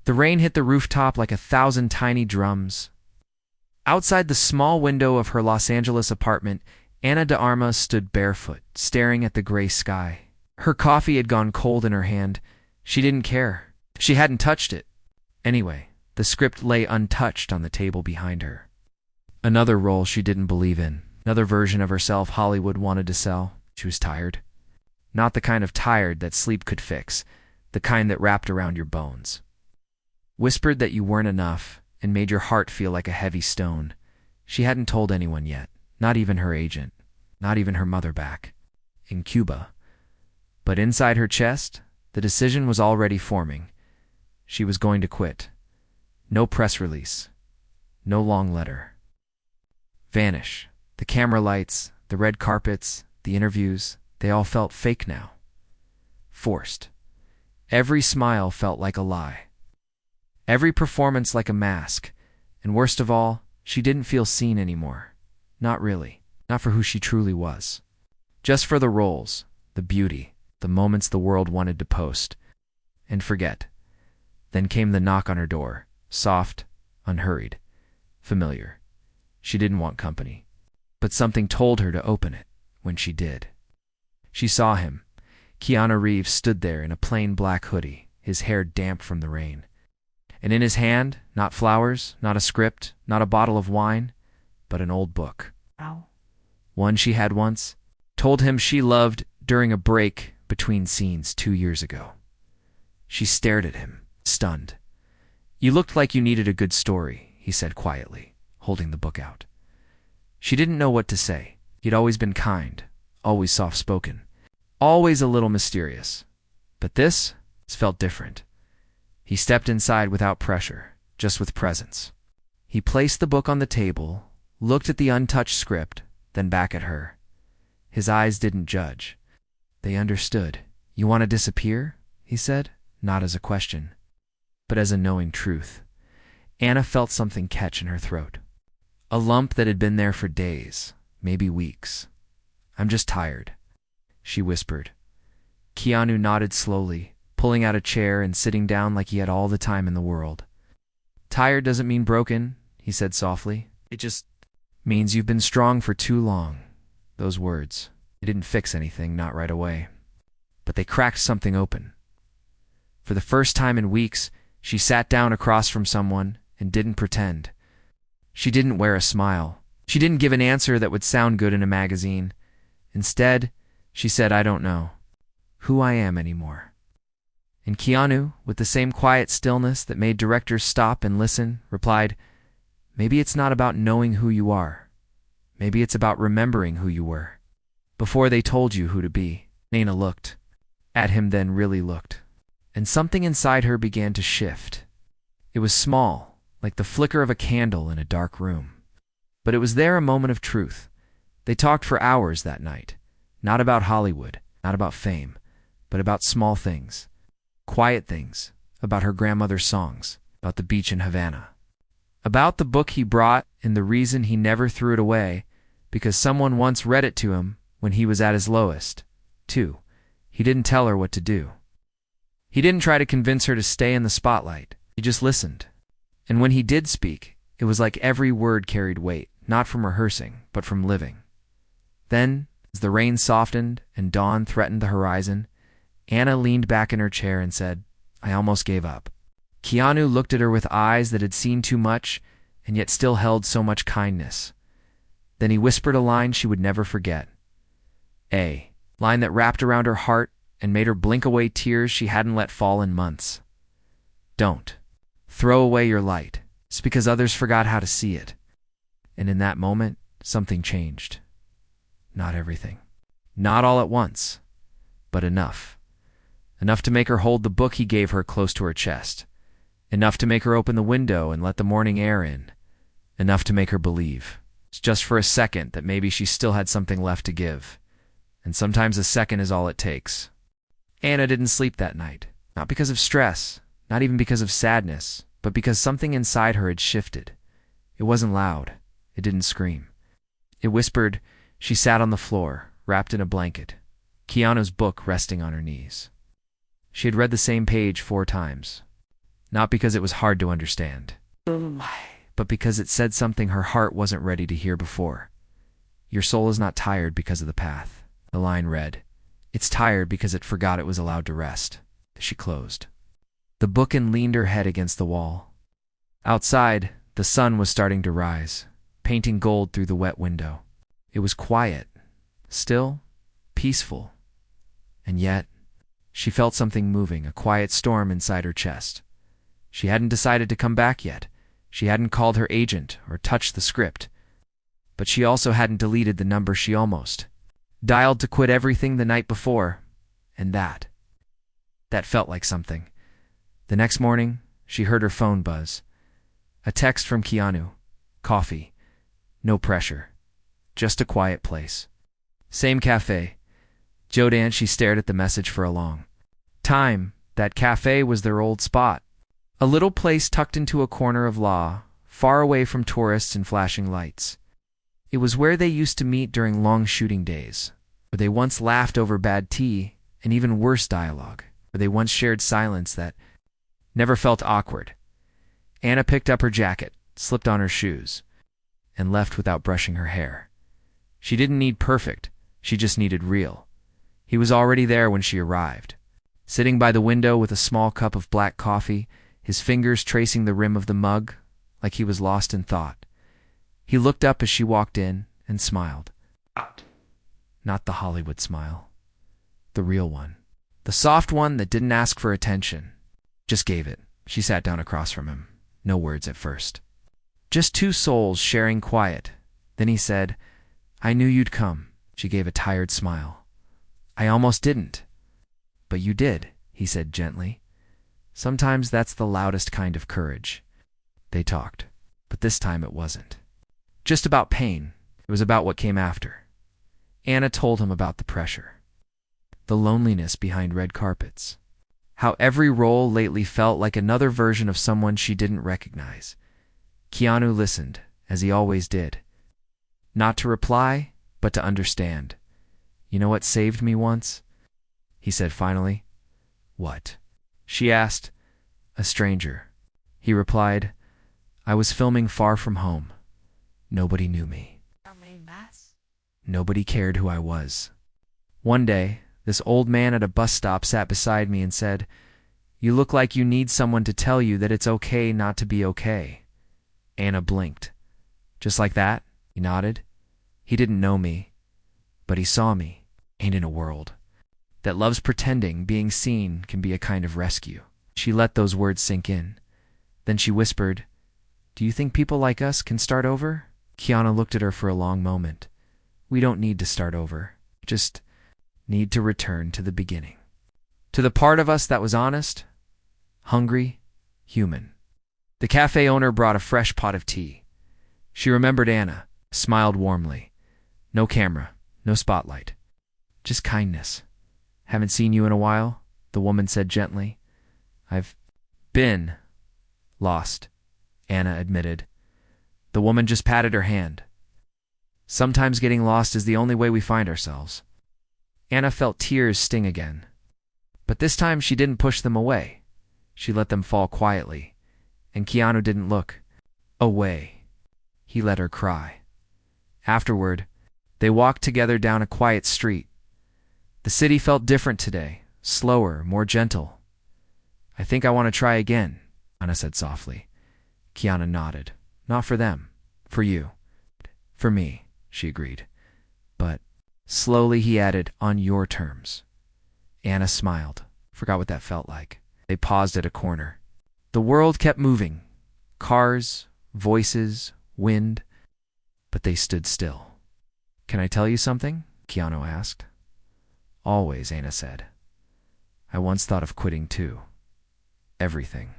The rain hit the rooftop like 1,000 tiny drums. Outside the small window of her Los Angeles apartment, Ana de Armas stood barefoot, staring at the gray sky. Her coffee had gone cold in her hand. She didn't care. She hadn't touched it. Anyway, the script lay untouched on the table behind her. Another role she didn't believe in. Another version of herself Hollywood wanted to sell. She was tired. Not the kind of tired that sleep could fix, the kind that wrapped around your bones. Whispered that you weren't enough and made your heart feel like a heavy stone. She hadn't told anyone yet, not even her agent, not even her mother back in Cuba. But inside her chest, the decision was already forming. She was going to quit. No press release. No long letter. Vanish. The camera lights, the red carpets, the interviews, they all felt fake now. Forced. Every smile felt like a lie. Every performance like a mask. And worst of all, she didn't feel seen anymore. Not really. Not for who she truly was. Just for the roles, the beauty, the moments the world wanted to post. And forget. Then came the knock on her door. Soft, unhurried, familiar. She didn't want company. But something told her to open it when she did. She saw him. Keanu Reeves stood there in a plain black hoodie, his hair damp from the rain. And in his hand, not flowers, not a script, not a bottle of wine, but an old book. Ow. One she had once told him she loved during a break between scenes 2 years ago. She stared at him, stunned. "You looked like you needed a good story," he said quietly, holding the book out. She didn't know what to say. He'd always been kind, always soft-spoken, always a little mysterious. But this felt different. He stepped inside without pressure, just with presence. He placed the book on the table, looked at the untouched script, then back at her. His eyes didn't judge. They understood. "You want to disappear?" he said, not as a question, but as a knowing truth. Ana felt something catch in her throat. A lump that had been there for days, maybe weeks. "I'm just tired," she whispered. Keanu nodded slowly, pulling out a chair and sitting down like he had all the time in the world. "Tired doesn't mean broken," he said softly. "It just means you've been strong for too long." Those words, they didn't fix anything, not right away. But they cracked something open. For the first time in weeks, she sat down across from someone and didn't pretend. She didn't wear a smile. She didn't give an answer that would sound good in a magazine. Instead, she said, "I don't know who I am anymore." And Keanu, with the same quiet stillness that made directors stop and listen, replied, "Maybe it's not about knowing who you are. Maybe it's about remembering who you were before they told you who to be." Ana looked at him, then really looked. And something inside her began to shift. It was small, like the flicker of a candle in a dark room. But it was there, a moment of truth. They talked for hours that night. Not about Hollywood, not about fame, but about small things. Quiet things, about her grandmother's songs, about the beach in Havana. About the book he brought and the reason he never threw it away, because someone once read it to him when he was at his lowest. Too, he didn't tell her what to do. He didn't try to convince her to stay in the spotlight. He just listened. And when he did speak, it was like every word carried weight, not from rehearsing, but from living. Then, as the rain softened and dawn threatened the horizon, Ana leaned back in her chair and said, "I almost gave up." Keanu looked at her with eyes that had seen too much and yet still held so much kindness. Then he whispered a line she would never forget. A line that wrapped around her heart and made her blink away tears she hadn't let fall in months. "Don't throw away your light. It's because others forgot how to see it." And in that moment, something changed. Not everything. Not all at once. But enough. Enough to make her hold the book he gave her close to her chest. Enough to make her open the window and let the morning air in. Enough to make her believe, just for a second, that maybe she still had something left to give. And sometimes a second is all it takes. Ana didn't sleep that night. Not because of stress, not even because of sadness, but because something inside her had shifted. It wasn't loud. It didn't scream. It whispered. She sat on the floor, wrapped in a blanket, Keanu's book resting on her knees. She had read the same page 4 times. Not because it was hard to understand, but because it said something her heart wasn't ready to hear before. Your soul is not tired because of the path, the line read. It's tired because it forgot it was allowed to rest. She closed the book and leaned her head against the wall. Outside, the sun was starting to rise, painting gold through the wet window. It was quiet, still, peaceful, and yet, she felt something moving, a quiet storm inside her chest. She hadn't decided to come back yet. She hadn't called her agent or touched the script. But she also hadn't deleted the number she almost dialed to quit everything the night before. And that felt like something. The next morning, she heard her phone buzz. A text from Keanu. Coffee. No pressure. Just a quiet place. Same cafe. Jodan, she stared at the message for a long time. That cafe was their old spot. A little place tucked into a corner of Law, far away from tourists and flashing lights. It was where they used to meet during long shooting days, where they once laughed over bad tea and even worse dialogue, where they once shared silence that never felt awkward. Anna picked up her jacket, slipped on her shoes, and left without brushing her hair. She didn't need perfect, she just needed real. He was already there when she arrived, sitting by the window with a small cup of black coffee, his fingers tracing the rim of the mug like he was lost in thought. He looked up as she walked in and smiled. Not the Hollywood smile. The real one. The soft one that didn't ask for attention. Just gave it. She sat down across from him. No words at first. Just two souls sharing quiet. Then he said, "I knew you'd come." She gave a tired smile. "I almost didn't." "But you did," he said gently. Sometimes that's the loudest kind of courage. They talked, but this time it wasn't just about pain. It was about what came after. Anna told him about the pressure, the loneliness behind red carpets, how every role lately felt like another version of someone she didn't recognize. Keanu listened, as he always did. Not to reply, but to understand. "You know what saved me once?" he said finally. "What?" she asked. "A stranger." He replied, "I was filming far from home. Nobody knew me. Nobody cared who I was. One day, this old man at a bus stop sat beside me and said, 'You look like you need someone to tell you that it's okay not to be okay.'" Anna blinked. "Just like that?" He nodded. He didn't know me, but he saw me. Ain't in a world that loves pretending being seen can be a kind of rescue. She let those words sink in. Then she whispered, "Do you think people like us can start over?" Keanu looked at her for a long moment. "We don't need to start over. Just need to return to the beginning. To the part of us that was honest, hungry, human." The cafe owner brought a fresh pot of tea. She remembered Anna, smiled warmly. No camera, no spotlight. Just kindness. "Haven't seen you in a while," the woman said gently. "I've been lost," Anna admitted. The woman just patted her hand. "Sometimes getting lost is the only way we find ourselves." Anna felt tears sting again. But this time she didn't push them away. She let them fall quietly. And Keanu didn't look away. He let her cry. Afterward, they walked together down a quiet street. The city felt different today, slower, more gentle. "I think I want to try again," Anna said softly. Keanu nodded. "Not for them. For you." "For me," she agreed. But slowly he added, "On your terms." Anna smiled. Forgot what that felt like. They paused at a corner. The world kept moving. Cars, voices, wind. But they stood still. "Can I tell you something?" Keanu asked. "Always," Anna said. "I once thought of quitting too. Everything.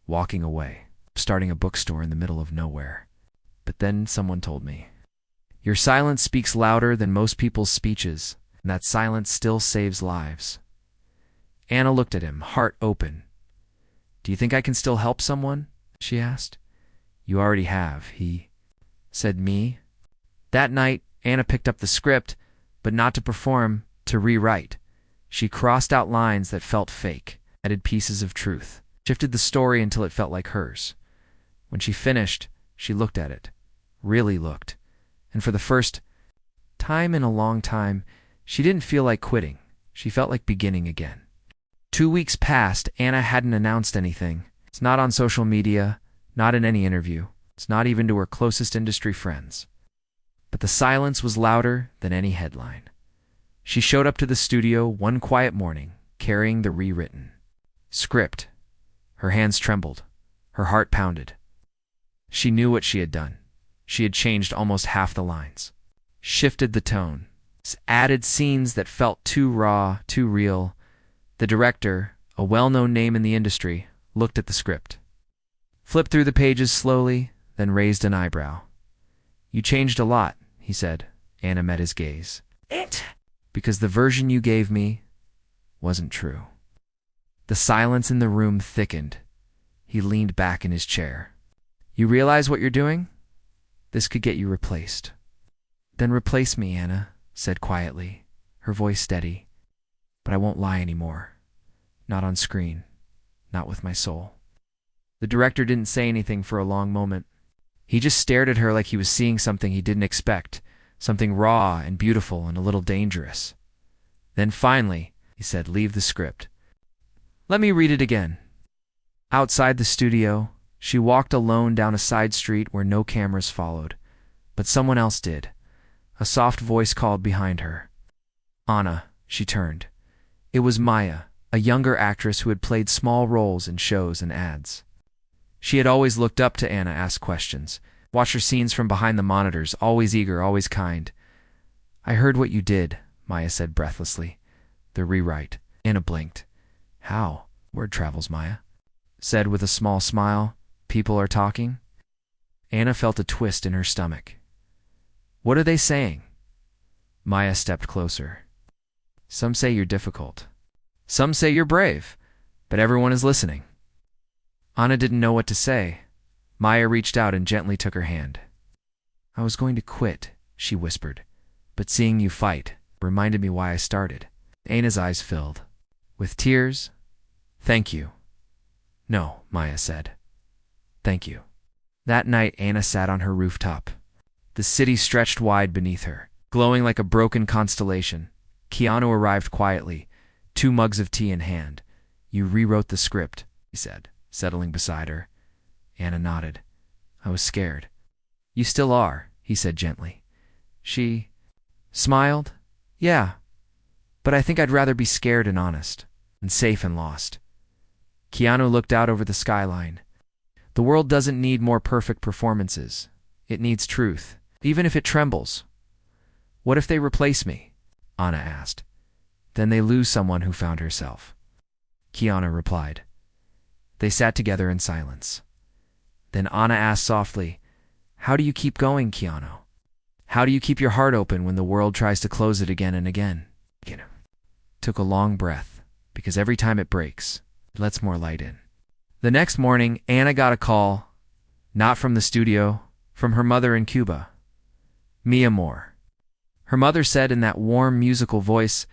Walking away. Starting a bookstore in the middle of nowhere. But then someone told me, 'Your silence speaks louder than most people's speeches, and that silence still saves lives.'" Anna looked at him, heart open. "Do you think I can still help someone?" she asked. "You already have," he said. "Me?" That night, Anna picked up the script, but not to perform, to rewrite. She crossed out lines that felt fake, added pieces of truth. shifted the story until it felt like hers. When she finished, she looked at it, really looked, and for the first time in a long time, she didn't feel like quitting. She felt like beginning again. 2 weeks passed. Anna hadn't announced anything. It's not on social media, not in any interview. It's not even to her closest industry friends. But the silence was louder than any headline. She showed up to the studio one quiet morning, carrying the rewritten script. Her hands trembled. Her heart pounded. She knew what she had done. She had changed almost half the lines, shifted the tone, added scenes that felt too raw, too real. The director, a well-known name in the industry, looked at the script, flipped through the pages slowly, then raised an eyebrow. "You changed a lot," he said. Anna met his gaze. "Because the version you gave me wasn't true." The silence in the room thickened. He leaned back in his chair. "You realize what you're doing? This could get you replaced." "Then replace me," Anna said quietly, her voice steady. "But I won't lie anymore. Not on screen. Not with my soul." The director didn't say anything for a long moment. He just stared at her like he was seeing something he didn't expect, something raw and beautiful and a little dangerous. Then finally, he said, "Leave the script. Let me read it again." Outside the studio, she walked alone down a side street where no cameras followed, but someone else did. A soft voice called behind her. "Anna," she turned. It was Maya, a younger actress who had played small roles in shows and ads. She had always looked up to Anna, asked questions, watched her scenes from behind the monitors, always eager, always kind. "I heard what you did," Maya said breathlessly. "The rewrite." Anna blinked. "How?" "Word travels," Maya said with a small smile. "People are talking." Anna felt a twist in her stomach. "What are they saying?" Maya stepped closer. "Some say you're difficult. Some say you're brave, but everyone is listening." Anna didn't know what to say. Maya reached out and gently took her hand. "I was going to quit," she whispered, "but seeing you fight reminded me why I started." Anna's eyes filled. "With tears?" "Thank you." "No," Maya said. "Thank you." That night, Anna sat on her rooftop. The city stretched wide beneath her, glowing like a broken constellation. Keanu arrived quietly, 2 mugs of tea in hand. "You rewrote the script," he said, settling beside her. Anna nodded. "I was scared." "You still are," he said gently. She smiled. "Yeah, but I think I'd rather be scared and honest, and safe and lost." Keanu looked out over the skyline. "The world doesn't need more perfect performances. It needs truth, even if it trembles." "What if they replace me?" Anna asked. "Then they lose someone who found herself," Keanu replied. They sat together in silence. Then Anna asked softly, "How do you keep going, Keanu? How do you keep your heart open when the world tries to close it again and again?" Keanu took a long breath, because every time it breaks, it lets more light in. The next morning, Anna got a call, not from the studio, from her mother in Cuba. "Mi amor." Her mother said in that warm, musical voice,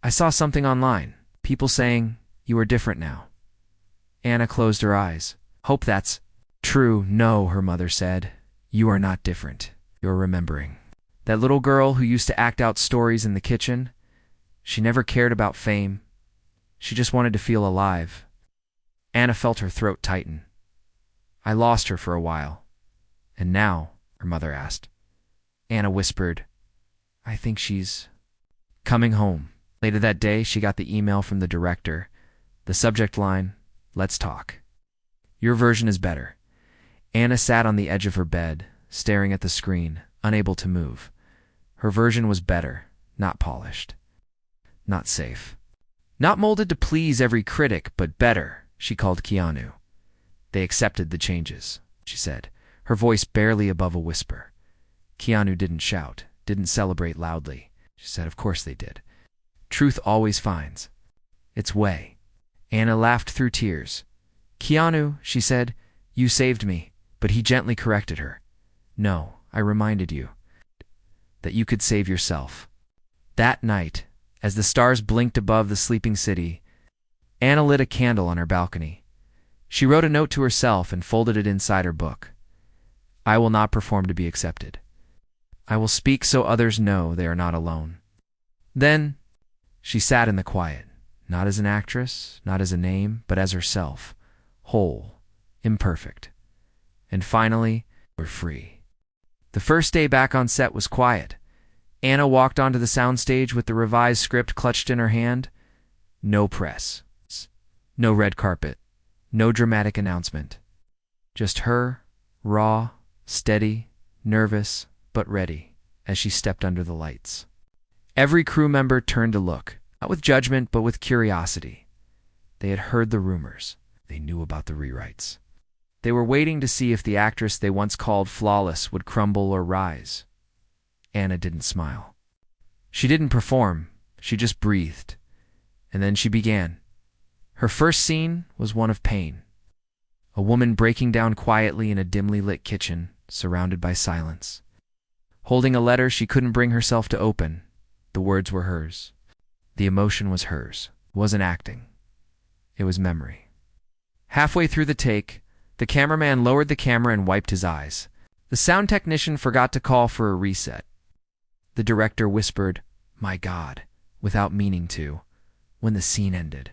"I saw something online. People saying you are different now." Anna closed her eyes. "Hope that's true." "No," her mother said. "You are not different. You're remembering. That little girl who used to act out stories in the kitchen, she never cared about fame. She just wanted to feel alive." Anna felt her throat tighten. "I lost her for a while. And now?" her mother asked. Anna whispered, "I think she's coming home." Later that day, she got the email from the director. The subject line, "Let's talk. Your version is better." Anna sat on the edge of her bed, staring at the screen, unable to move. Her version was better, not polished, not safe, not molded to please every critic, but better. She called Keanu. "They accepted the changes," she said, her voice barely above a whisper. Keanu didn't shout, didn't celebrate loudly. She said, "Of course they did. Truth always finds its way." Anna laughed through tears. "Keanu," she said, "you saved me." But he gently corrected her. "No, I reminded you that you could save yourself." That night, as the stars blinked above the sleeping city, Anna lit a candle on her balcony. She wrote a note to herself and folded it inside her book. I will not perform to be accepted. I will speak so others know they are not alone. Then she sat in the quiet, not as an actress, not as a name, but as herself, whole, imperfect. And finally, we're free. The first day back on set was quiet. Anna walked onto the soundstage with the revised script clutched in her hand. No press. No red carpet. No dramatic announcement. Just her, raw, steady, nervous, but ready, as she stepped under the lights. Every crew member turned to look, not with judgment, but with curiosity. They had heard the rumors. They knew about the rewrites. They were waiting to see if the actress they once called flawless would crumble or rise. Anna didn't smile. She didn't perform. She just breathed. And then she began. Her first scene was one of pain. A woman breaking down quietly in a dimly lit kitchen, surrounded by silence. Holding a letter she couldn't bring herself to open. The words were hers. The emotion was hers. It wasn't acting. It was memory. Halfway through the take, the cameraman lowered the camera and wiped his eyes. The sound technician forgot to call for a reset. The director whispered, "My God," without meaning to, when the scene ended.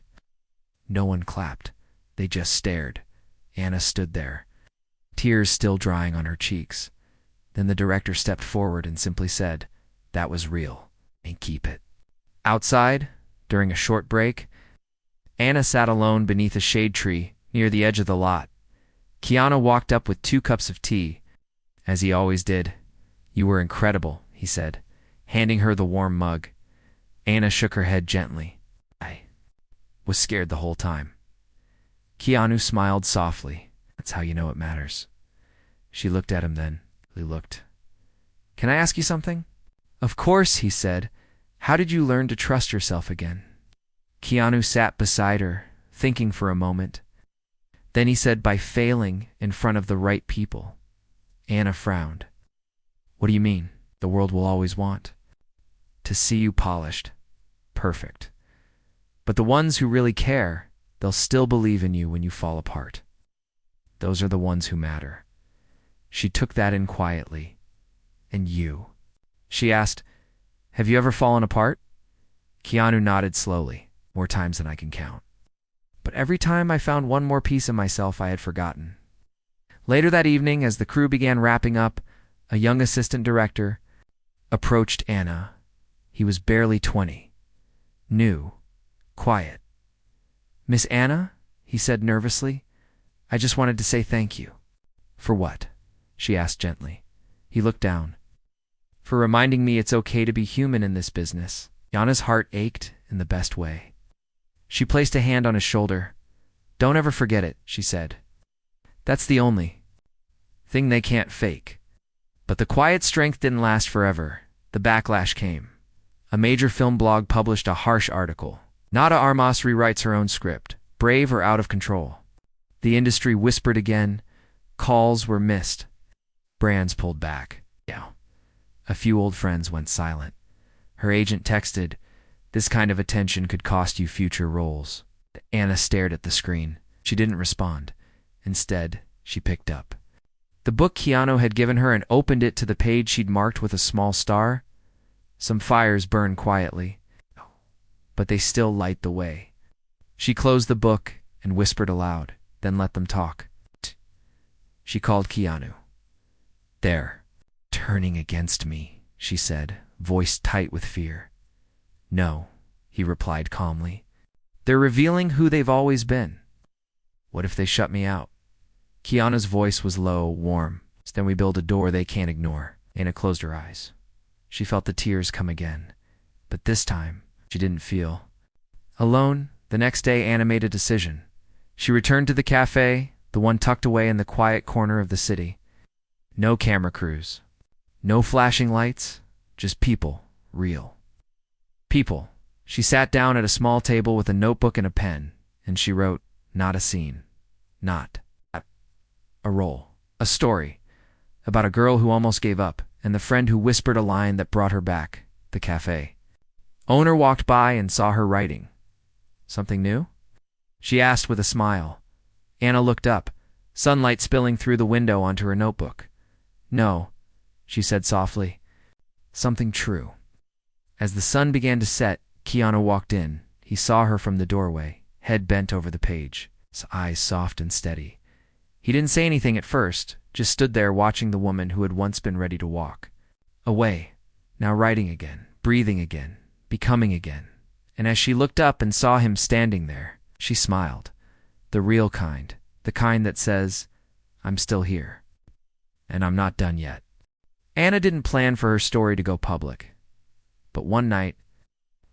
No one clapped. They just stared. Anna stood there, tears still drying on her cheeks. Then the director stepped forward and simply said, "That was real, and keep it." Outside, during a short break, Anna sat alone beneath a shade tree near the edge of the lot. Keanu walked up with 2 cups of tea, as he always did. "You were incredible," he said, handing her the warm mug. Anna shook her head gently. "I was scared the whole time." Keanu smiled softly. "That's how you know it matters." She looked at him then. He looked. "Can I ask you something?" "Of course," he said. "How did you learn to trust yourself again?" Keanu sat beside her, thinking for a moment. Then he said, "By failing in front of the right people." Anna frowned. "What do you mean? The world will always want to see you polished, perfect. But the ones who really care, they'll still believe in you when you fall apart. Those are the ones who matter." She took that in quietly. "And you?" She asked, "Have you ever fallen apart?" Keanu nodded slowly. "More times than I can count. But every time I found one more piece of myself I had forgotten." Later that evening, as the crew began wrapping up, a young assistant director approached Anna. He was barely 20. New. Quiet. "Miss Anna," he said nervously, "I just wanted to say thank you." "For what?" she asked gently. He looked down. "For reminding me it's okay to be human in this business." Anna's heart ached in the best way. She placed a hand on his shoulder. "Don't ever forget it," she said. "That's the only thing they can't fake." But the quiet strength didn't last forever. The backlash came. A major film blog published a harsh article. Nada Armas rewrites her own script, brave or out of control. The industry whispered again. Calls were missed. Brands pulled back. Yeah. A few old friends went silent. Her agent texted, "This kind of attention could cost you future roles." Anna stared at the screen. She didn't respond. Instead, she picked up the book Keanu had given her and opened it to the page she'd marked with a small star. Some fires burn quietly, but they still light the way. She closed the book and whispered aloud, then let them talk. She called Keanu. "They're turning against me," she said, voice tight with fear. "No," he replied calmly. "They're revealing who they've always been." "What if they shut me out?" Keanu's voice was low, warm. "Then we build a door they can't ignore." Anna closed her eyes. She felt the tears come again, but this time she didn't feel alone. The next day, Anna made a decision. She returned to the cafe, the one tucked away in the quiet corner of the city. No camera crews, no flashing lights, just people, real people. She sat down at a small table with a notebook and a pen, and she wrote, not a scene, not a role, a story about a girl who almost gave up and the friend who whispered a line that brought her back. The cafe owner walked by and saw her writing. "Something new?" she asked with a smile. Anna looked up, sunlight spilling through the window onto her notebook. "No," she said softly. "Something true." As the sun began to set, Keanu walked in. He saw her from the doorway, head bent over the page, his eyes soft and steady. He didn't say anything at first, just stood there watching the woman who had once been ready to walk away, now writing again, breathing again, becoming again. And as she looked up and saw him standing there, she smiled. The real kind, the kind that says, "I'm still here. And I'm not done yet." Anna didn't plan for her story to go public. But one night,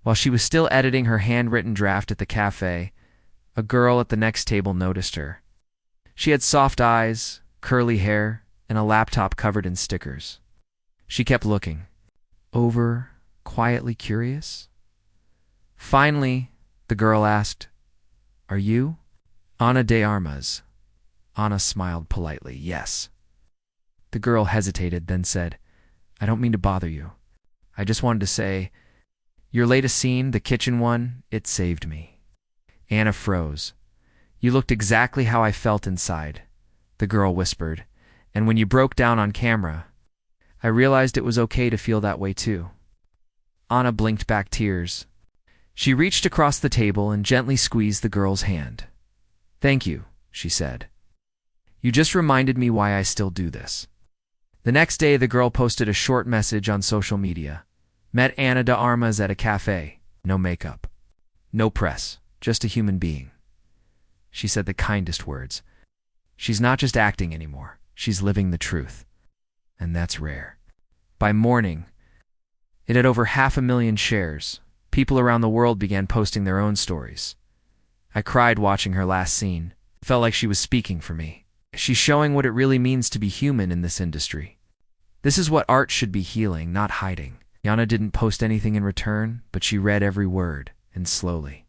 while she was still editing her handwritten draft at the cafe, a girl at the next table noticed her. She had soft eyes, curly hair, and a laptop covered in stickers. She kept looking, over, quietly curious. Finally, the girl asked, "Are you Ana de Armas?" Anna smiled politely, "Yes." The girl hesitated, then said, "I don't mean to bother you. I just wanted to say, your latest scene, the kitchen one, it saved me." Anna froze. "You looked exactly how I felt inside," the girl whispered, "and when you broke down on camera, I realized it was okay to feel that way too." Anna blinked back tears. She reached across the table and gently squeezed the girl's hand. "Thank you," she said. "You just reminded me why I still do this." The next day, the girl posted a short message on social media. "Met Ana de Armas at a cafe. No makeup. No press. Just a human being." She said the kindest words. She's not just acting anymore. She's living the truth. And that's rare. By morning, it had over 500,000 shares. People around the world began posting their own stories. I cried watching her last scene. It felt like she was speaking for me. She's showing what it really means to be human in this industry. This is what art should be, healing, not hiding. Yana didn't post anything in return, but she read every word, and slowly,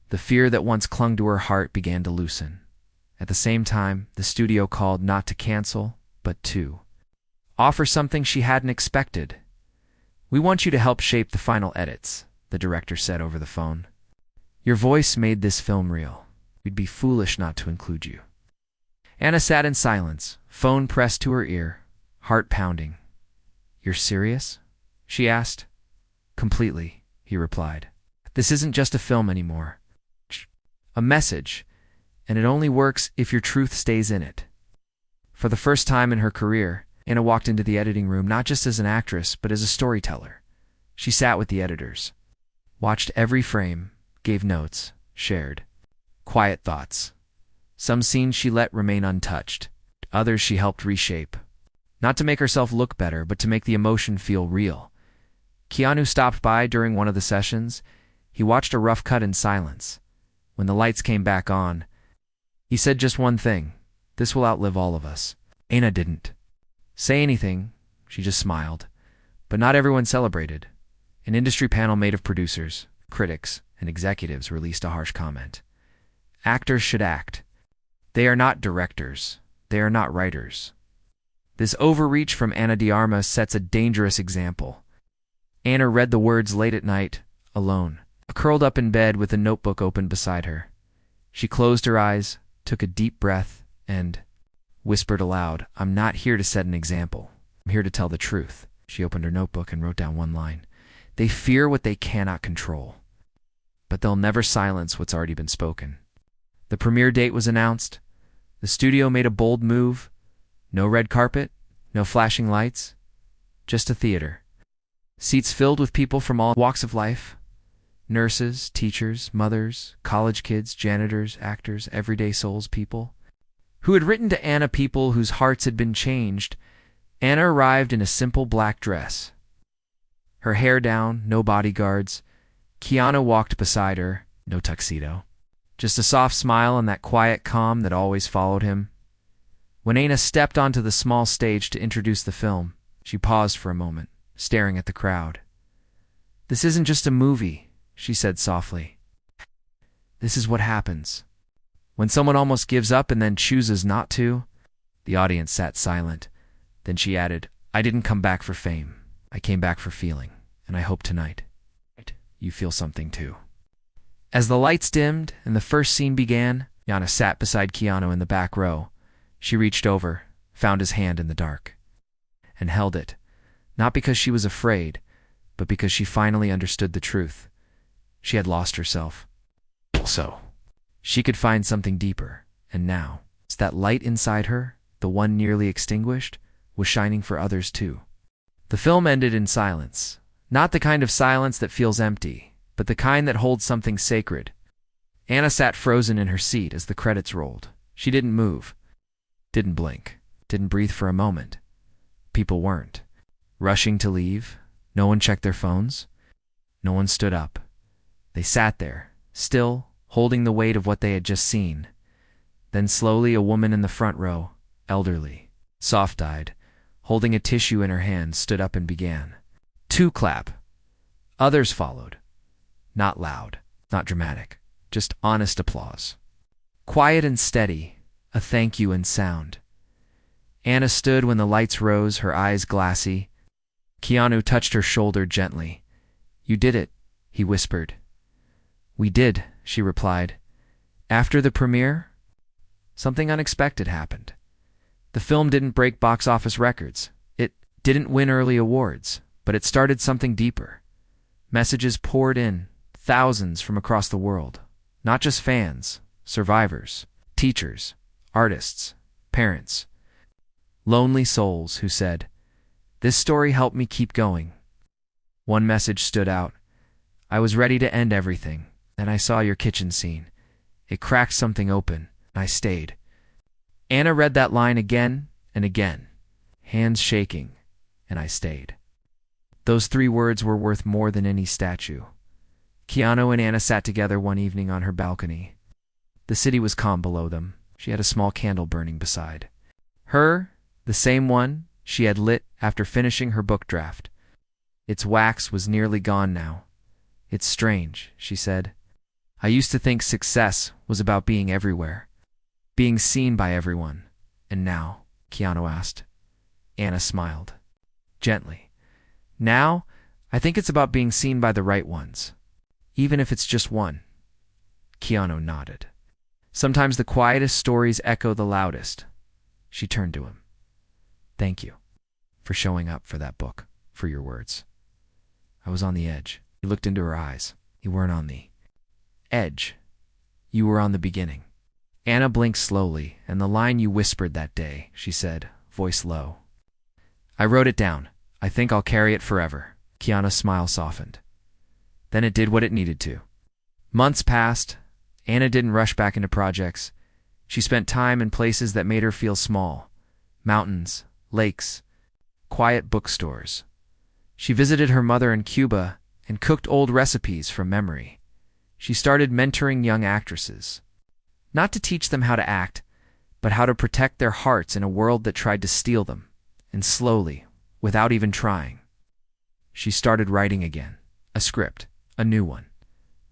the fear that once clung to her heart began to loosen. At the same time, the studio called not to cancel, but to offer something she hadn't expected. "We want you to help shape the final edits," the director said over the phone. "Your voice made this film real. We'd be foolish not to include you." Anna sat in silence, phone pressed to her ear, heart pounding. "You're serious?" she asked. "Completely," he replied. "This isn't just a film anymore. A message, and it only works if your truth stays in it." For the first time in her career, Anna walked into the editing room not just as an actress, but as a storyteller. She sat with the editors, watched every frame, gave notes, shared quiet thoughts. Some scenes she let remain untouched. Others she helped reshape. Not to make herself look better, but to make the emotion feel real. Keanu stopped by during one of the sessions. He watched a rough cut in silence. When the lights came back on, he said just one thing: "This will outlive all of us." Anna didn't say anything. She just smiled. But not everyone celebrated. An industry panel made of producers, critics, and executives released a harsh comment. Actors should act. They are not directors. They are not writers. This overreach from Ana de Armas sets a dangerous example. Anna read the words late at night, alone, curled up in bed with a notebook open beside her. She closed her eyes, took a deep breath, and whispered aloud, "I'm not here to set an example. I'm here to tell the truth." She opened her notebook and wrote down one line. "They fear what they cannot control, but they'll never silence what's already been spoken." The premiere date was announced. The studio made a bold move. No red carpet, no flashing lights, just a theater. Seats filled with people from all walks of life. Nurses, teachers, mothers, college kids, janitors, actors, everyday souls, people who had written to Anna, people whose hearts had been changed. Anna arrived in a simple black dress. Her hair down, no bodyguards. Keanu walked beside her, no tuxedo. Just a soft smile and that quiet calm that always followed him. When Anna stepped onto the small stage to introduce the film, she paused for a moment, staring at the crowd. "This isn't just a movie," she said softly. "This is what happens when someone almost gives up and then chooses not to." The audience sat silent. Then she added, "I didn't come back for fame. I came back for feeling, and I hope tonight you feel something too." As the lights dimmed and the first scene began, Yana sat beside Keanu in the back row. She reached over, found his hand in the dark, and held it, not because she was afraid, but because she finally understood the truth. She had lost herself. So, she could find something deeper, and now, that light inside her, the one nearly extinguished, was shining for others too. The film ended in silence. Not the kind of silence that feels empty, but the kind that holds something sacred. Anna sat frozen in her seat as the credits rolled. She didn't move, didn't blink, didn't breathe for a moment. People weren't rushing to leave. No one checked their phones. No one stood up. They sat there, still, holding the weight of what they had just seen. Then slowly a woman in the front row, elderly, soft-eyed, holding a tissue in her hand, stood up and began. 2 clap. Others followed. Not loud, not dramatic, just honest applause. Quiet and steady, a thank you in sound. Anna stood when the lights rose, her eyes glassy. Keanu touched her shoulder gently. "You did it," he whispered. "We did," she replied. After the premiere, something unexpected happened. The film didn't break box office records. It didn't win early awards, but it started something deeper. Messages poured in, thousands from across the world. Not just fans, survivors, teachers, artists, parents. Lonely souls who said, "This story helped me keep going." One message stood out. "I was ready to end everything, and I saw your kitchen scene. It cracked something open, and I stayed." Anna read that line again and again, hands shaking, and I stayed. Those 3 words were worth more than any statue. Keanu and Anna sat together one evening on her balcony. The city was calm below them. She had a small candle burning beside her, the same one she had lit after finishing her book draft. Its wax was nearly gone now. "It's strange," she said. "I used to think success was about being everywhere, being seen by everyone. And now?" Keanu asked. Anna smiled. Gently. "Now, I think it's about being seen by the right ones, even if it's just one." Keanu nodded. "Sometimes the quietest stories echo the loudest." She turned to him. "Thank you for showing up for that book, for your words. I was on the edge." He looked into her eyes. "You weren't on the edge. You were on the beginning." Anna blinked slowly, and "the line you whispered that day," she said, voice low. "I wrote it down. I think I'll carry it forever." Keanu's smile softened. Then it did what it needed to. Months passed. Anna didn't rush back into projects. She spent time in places that made her feel small. Mountains, lakes, quiet bookstores. She visited her mother in Cuba and cooked old recipes from memory. She started mentoring young actresses. Not to teach them how to act, but how to protect their hearts in a world that tried to steal them. And slowly, without even trying, she started writing again. A script, a new one.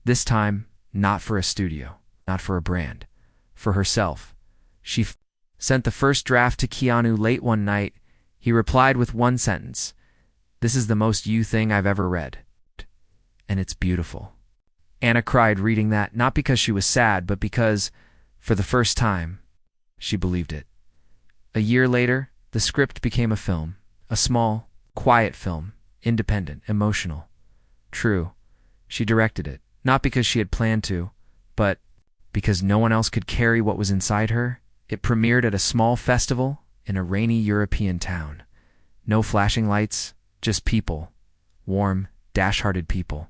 This time, not for a studio, not for a brand, for herself. She sent the first draft to Keanu late one night. He replied with one sentence, "This is the most you thing I've ever read. And it's beautiful." Anna cried reading that, not because she was sad, but because, for the first time, she believed it. A year later, the script became a film. A small, quiet film, independent, emotional. True, she directed it, not because she had planned to, but because no one else could carry what was inside her. It premiered at a small festival in a rainy European town. No flashing lights, just people. Warm, dash-hearted people.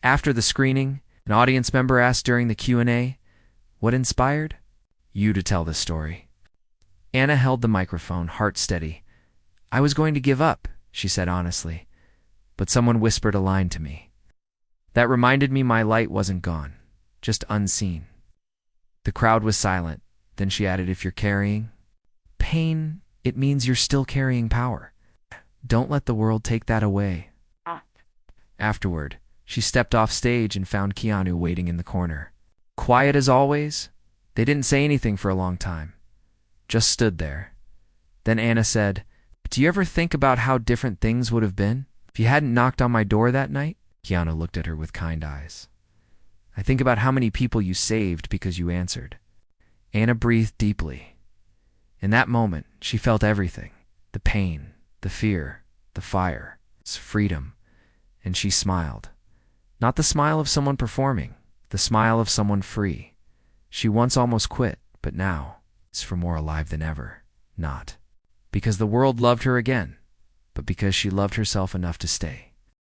After the screening, an audience member asked during the Q&A, "What inspired you to tell this story?" Anna held the microphone, heart steady. "I was going to give up," she said honestly, "but someone whispered a line to me that reminded me my light wasn't gone, just unseen." The crowd was silent. Then she added, "If you're carrying pain, it means you're still carrying power. Don't let the world take that away." Afterward, she stepped off stage and found Keanu waiting in the corner. Quiet as always, they didn't say anything for a long time. Just stood there. Then Anna said, "Do you ever think about how different things would have been if you hadn't knocked on my door that night?" Keanu looked at her with kind eyes. I think about how many people you saved because you answered." Anna breathed deeply. In that moment, she felt everything: the pain, the fear, the fire, freedom, and she smiled. Not the smile of someone performing, the smile of someone free. She once almost quit, but now is for more alive than ever. Not because the world loved her again, but because she loved herself enough to stay.